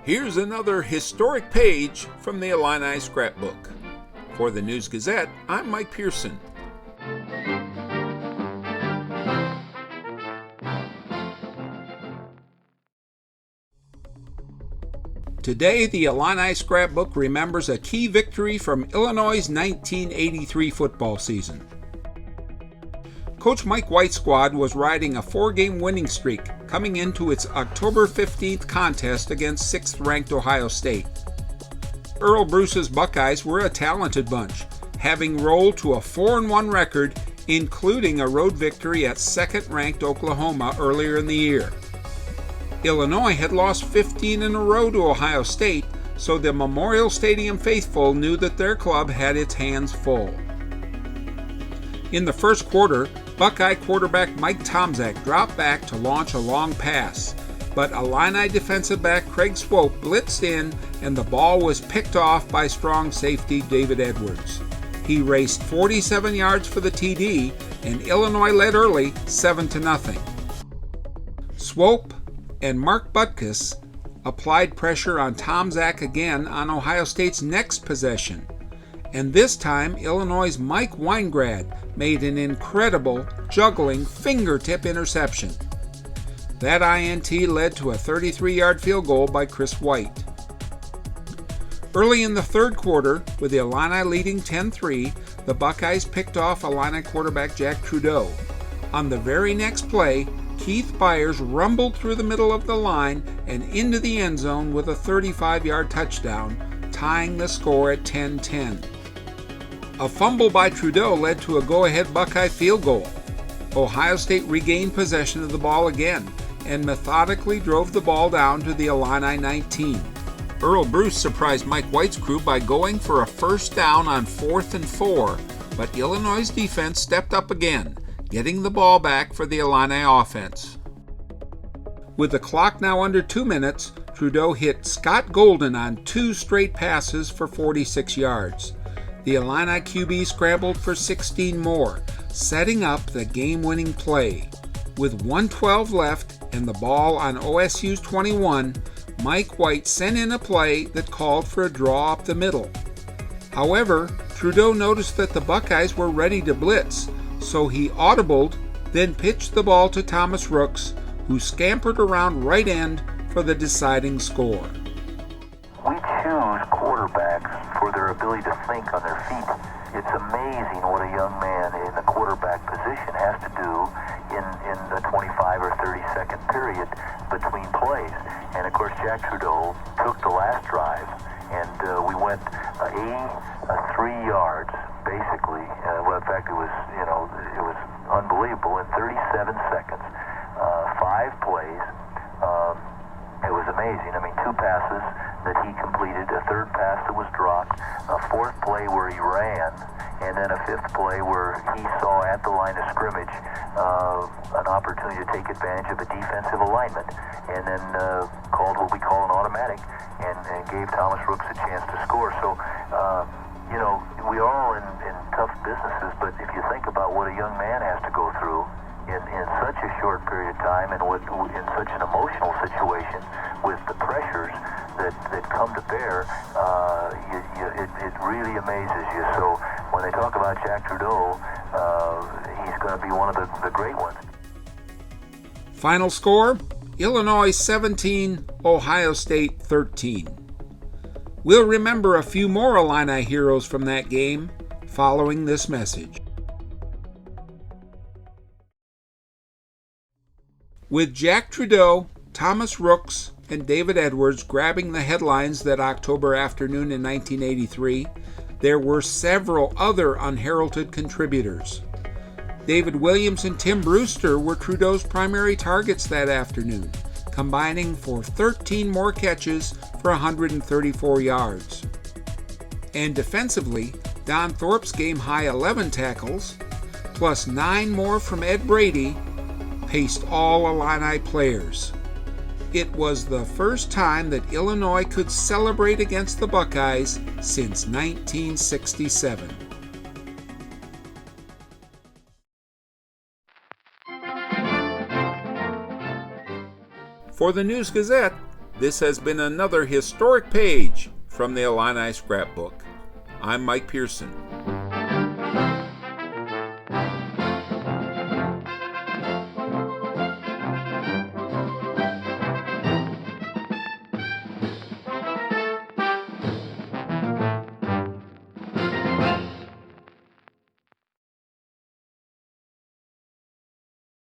Here's another historic page from the Illini scrapbook. For the News Gazette, I'm Mike Pearson. Today, the Illini scrapbook remembers a key victory from Illinois' 1983 football season. Coach Mike White's squad was riding a 4-game winning streak coming into its October 15th contest against 6th-ranked Ohio State. Earl Bruce's Buckeyes were a talented bunch, having rolled to a 4-1 record, including a road victory at 2nd-ranked Oklahoma earlier in the year. Illinois had lost 15 in a row to Ohio State, so the Memorial Stadium faithful knew that their club had its hands full. In the first quarter, Buckeye quarterback Mike Tomczak dropped back to launch a long pass, but Illini defensive back Craig Swope blitzed in and the ball was picked off by strong safety David Edwards. He raced 47 yards for the TD, and Illinois led early 7-0. Swope and Mark Butkus applied pressure on Tomczak again on Ohio State's next possession, and this time Illinois' Mike Weingrad made an incredible juggling fingertip interception. That INT led to a 33-yard field goal by Chris White. Early in the third quarter, with the Illini leading 10-3, the Buckeyes picked off Illini quarterback Jack Trudeau. On the very next play, Keith Byers rumbled through the middle of the line and into the end zone with a 35-yard touchdown, tying the score at 10-10. A fumble by Trudeau led to a go-ahead Buckeye field goal. Ohio State regained possession of the ball again and methodically drove the ball down to the Illini 19. Earl Bruce surprised Mike White's crew by going for a first down on 4th and 4, but Illinois' defense stepped up again, getting the ball back for the Illini offense. With the clock now under 2 minutes, Trudeau hit Scott Golden on 2 straight passes for 46 yards. The Illini QB scrambled for 16 more, setting up the game-winning play. With 1:12 left and the ball on OSU's 21, Mike White sent in a play that called for a draw up the middle. However, Trudeau noticed that the Buckeyes were ready to blitz, so he audibled, then pitched the ball to Thomas Rooks, who scampered around right end for the deciding score. We choose quarterbacks for their ability to think on their feet. It's amazing what a young man in the quarterback position has to do in the 25 or 30 second period between plays. And of course, Jack Trudeau took the last drive, and we went 83 yards basically. Well, in fact, it was unbelievable in 37 seconds. 5 plays. It was amazing. I mean, 2 passes that he completed, a 3rd pass that was dropped, a 4th play where he ran, and then a 5th play where he saw at the line of scrimmage an opportunity to take advantage of a defensive alignment, and then called what we call an automatic, and gave Thomas Rooks a chance to score. So, we are all in tough businesses, but if you think about what a young man has to go through in such a short period of time, and in such an emotional situation with the pressures that come to bear, it really amazes you. So when they talk about Jack Trudeau, he's going to be one of the great ones. Final score, Illinois 17, Ohio State 13. We'll remember a few more Illini heroes from that game following this message. With Jack Trudeau, Thomas Rooks, and David Edwards grabbing the headlines that October afternoon in 1983, there were several other unheralded contributors. David Williams and Tim Brewster were Trudeau's primary targets that afternoon, combining for 13 more catches for 134 yards. And defensively, Don Thorpe's game-high 11 tackles, plus 9 more from Ed Brady, paced all Illini players. It was the first time that Illinois could celebrate against the Buckeyes since 1967. For the News Gazette, This has been another historic page from the Illini Scrapbook. I'm Mike Pearson.